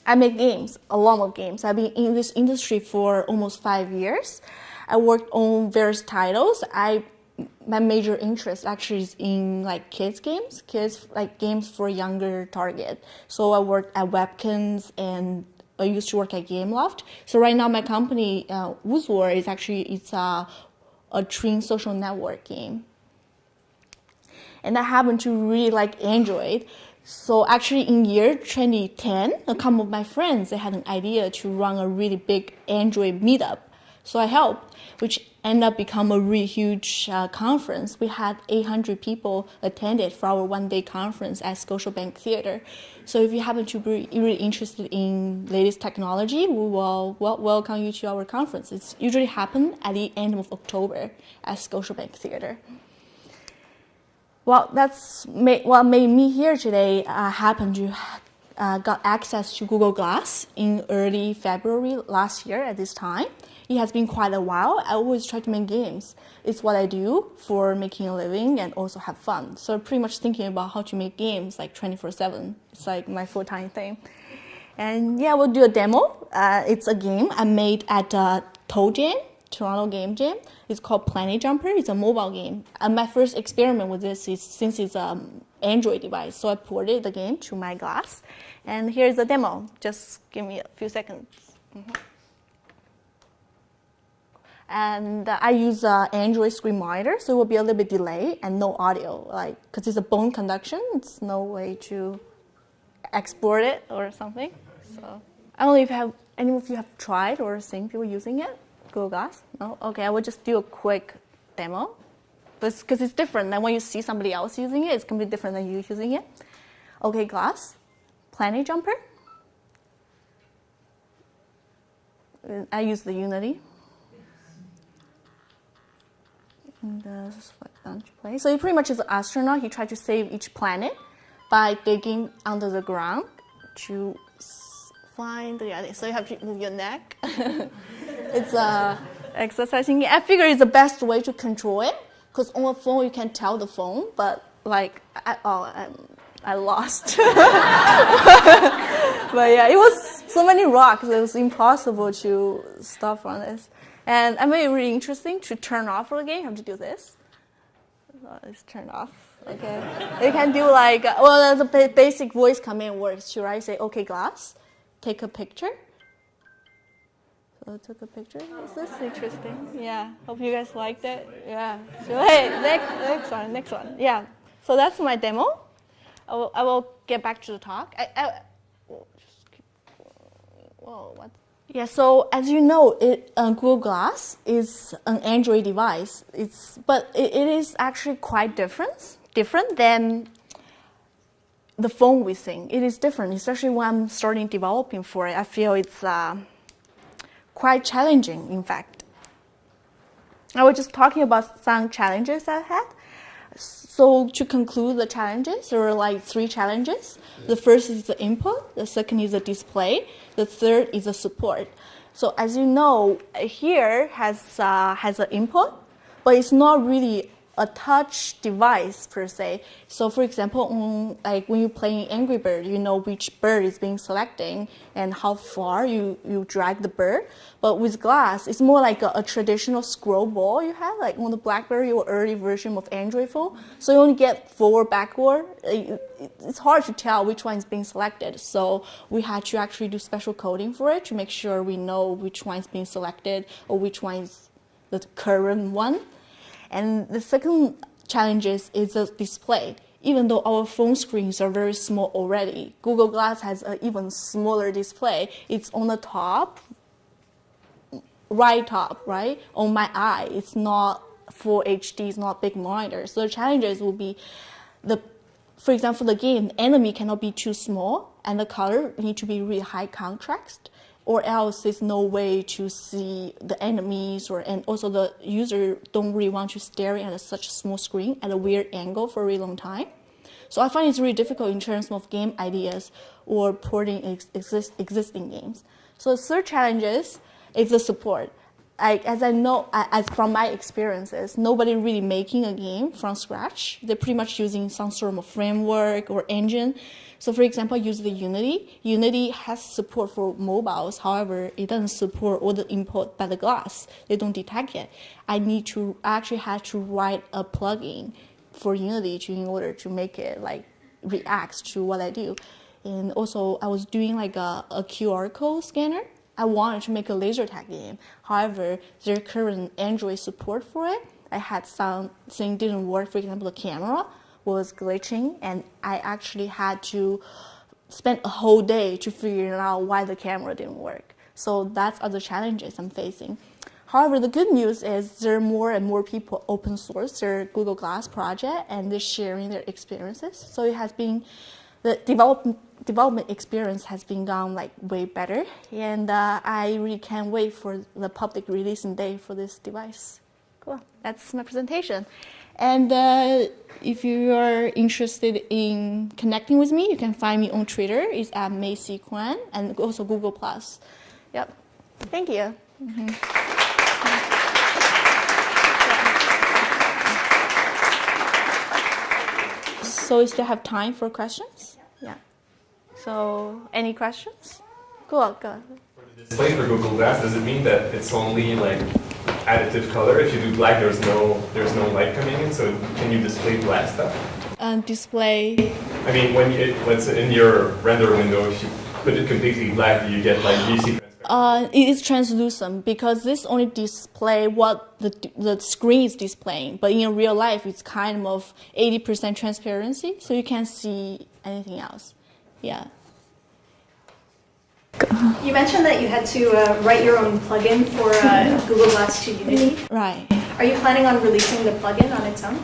I make games, a lot of games. I've been in this industry for almost 5 years. I worked on various titles. My major interest actually is in like kids games for younger target. So I worked at Webkins and I used to work at Gameloft. So right now my company, Woozor, it's a twin social network game. And I happen to really like Android. So actually in year 2010, a couple of my friends, they had an idea to run a really big Android meetup. So I helped, which ended up become a really huge conference. We had 800 people attended for our one-day conference at Scotiabank Theater. So if you happen to be really interested in latest technology, we will welcome you to our conference. It's usually happen at the end of October at Scotiabank Theater. Well, what made me here today. I happened to got access to Google Glass in early February last year at this time. It has been quite a while. I always try to make games. It's what I do for making a living and also have fun. So I'm pretty much thinking about how to make games like 24/7. It's like my full-time thing. And yeah, we'll do a demo. It's a game I made at Toe Jam, Toronto Game Jam. It's called Planet Jumper. It's a mobile game. My first experiment with this is since it's an Android device, so I ported the game to my Glass. And here's the demo. Just give me a few seconds. And I use Android screen monitor, so it will be a little bit delay and no audio, because it's a bone conduction. It's no way to export it or something. So I don't know if any of you have tried or seen people using it. Google Glass? No? Okay, I will just do a quick demo. Because it's different than when you see somebody else using it. It's completely different than you using it. Okay, Glass, Planet Jumper. I use the Unity. And down to play. So he pretty much is an astronaut. He tried to save each planet by digging under the ground to find the other. So you have to move your neck. It's exercising. I figure it's the best way to control it, because on a phone you can tell the phone, but I lost. But yeah, it was so many rocks. It was impossible to stop on this. And I made it really interesting to turn off for the game. You have to do this. It's turned off. Okay. You can do the basic voice command works too, right? Say, okay, Glass, take a picture. So I took a picture. Is this interesting? Yeah. Hope you guys liked it. Yeah. So hey, next one. Yeah. So that's my demo. I will get back to the talk. Whoa, what? Yeah, so as you know, Google Glass is an Android device. But it is actually quite different than the phone we think. It is different, especially when I'm starting developing for it. I feel it's quite challenging, in fact. I was just talking about some challenges I had. So to conclude the challenges, there were 3 challenges. The first is the input, the second is the display, the third is the support. So as you know, here has an input, but it's not really a touch device per se. So for example, when you're playing Angry Bird, you know which bird is being selected and how far you drag the bird. But with Glass, it's more like a traditional scroll ball you have, like on the BlackBerry or early version of Android phone. So you only get forward, backward. It's hard to tell which one is being selected. So we had to actually do special coding for it to make sure we know which one is being selected or which one is the current one. And the second challenge is the display. Even though our phone screens are very small already, Google Glass has an even smaller display. It's on the top, right, on my eye. It's not full HD, it's not big monitor. So the challenges will be, for example, the game, the enemy cannot be too small, and the color need to be really high contrast, or else there's no way to see the enemies, and also the user don't really want to stare at such a small screen at a weird angle for a really long time. So I find it's really difficult in terms of game ideas or porting existing games. So the third challenge is the support. as I know, as from my experiences, nobody really making a game from scratch. They're pretty much using some sort of framework or engine. So for example, I use the Unity. Unity has support for mobiles. However, it doesn't support all the input by the glass. They don't detect it. I actually had to write a plugin for Unity in order to make it like react to what I do. And also I was doing like a QR code scanner. I wanted to make a laser tag game. However, their current Android support for it, I had something didn't work. For example, the camera was glitching, and I actually had to spend a whole day to figure out why the camera didn't work. So that's other challenges I'm facing. However, the good news is there are more and more people open source their Google Glass project, and they're sharing their experiences. So it has been, the development experience has been gone like way better, and I really can't wait for the public releasing day for this device. Cool, that's my presentation. And if you are interested in connecting with me, you can find me on Twitter. It's at Macy Kuang, and also Google+. Yep, thank you. Mm-hmm. So we still have time for questions? Yeah. So any questions? Cool, go ahead. For the display for Google Glass, does it mean that it's only like additive color? If you do black, there's no light coming in, so can you display black stuff? Display. I mean, when it's in your render window, if you put it completely black, do you get like UC transparent? It is translucent because this only display what the screen is displaying, but in real life it's kind of 80% transparency, so you can't see anything else. Yeah. You mentioned that you had to write your own plugin for Google Glass to Unity. Right. Are you planning on releasing the plugin on its own?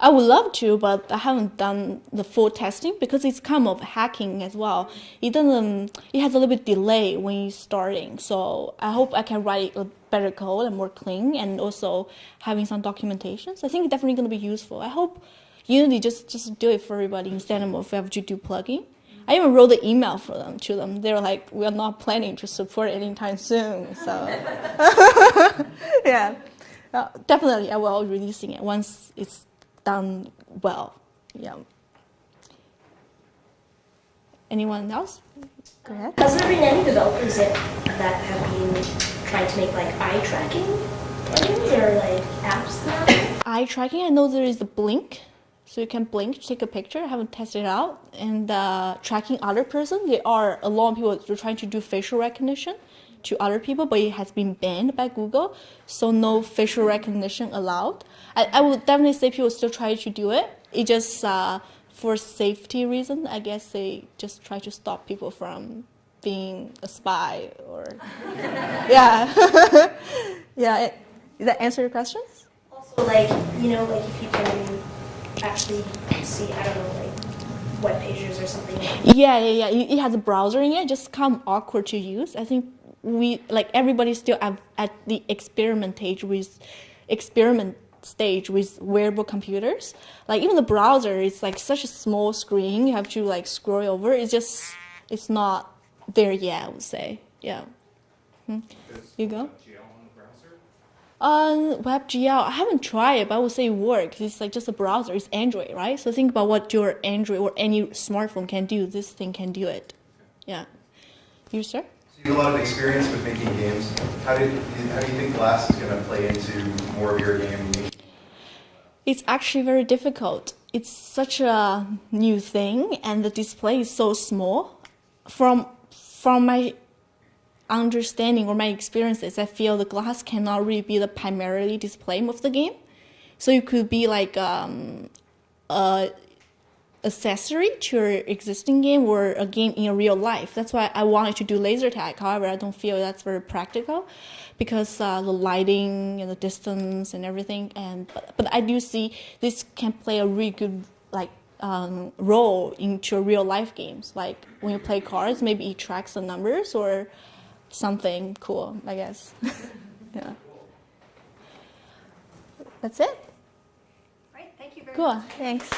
I would love to, but I haven't done the full testing because it's kind of hacking as well. It has a little bit delay when you're starting. So I hope I can write a better code and more clean, and also having some documentation. So I think it's definitely going to be useful. I hope Unity just do it for everybody instead of have to do plugin. I even wrote the email to them. They were like, we are not planning to support it anytime soon. So yeah, definitely I will be releasing it once it's done well. Yeah. Anyone else? Go ahead. Has there been any developers that have been trying to make like eye tracking plugins or like apps now? Eye tracking, I know there is a blink. So you can blink, take a picture. I haven't tested it out. And tracking other person, there are a lot of people who are trying to do facial recognition to other people, but it has been banned by Google. So no facial recognition allowed. I would definitely say people still try to do it. It just, for safety reason, I guess they just try to stop people from being a spy or, yeah. Yeah, does that answer your questions? Also, like, like if you can actually see, I don't know, like web pages or something. Yeah. It has a browser in it, just kind of awkward to use. I think everybody still at the experiment stage with wearable computers. Like even the browser is like such a small screen, you have to like scroll over. It's not there yet, I would say. Yeah. You go? WebGL, I haven't tried it, but I would say it works. It's like just a browser. It's Android, right? So think about what your Android or any smartphone can do. This thing can do it. Yeah. You, sir? So you have a lot of experience with making games. How do you think Glass is going to play into more of your game? It's actually very difficult. It's such a new thing, and the display is so small. From my understanding or my experiences, I feel the glass cannot really be the primarily display of the game. So it could be like a accessory to your existing game or a game in real life. That's why I wanted to do laser tag. However, I don't feel that's very practical because the lighting and the distance and everything. But I do see this can play a really good role into real life games. Like when you play cards, maybe it tracks the numbers or something cool, I guess. Yeah. That's it. Right, thank you very Cool. much. Thanks.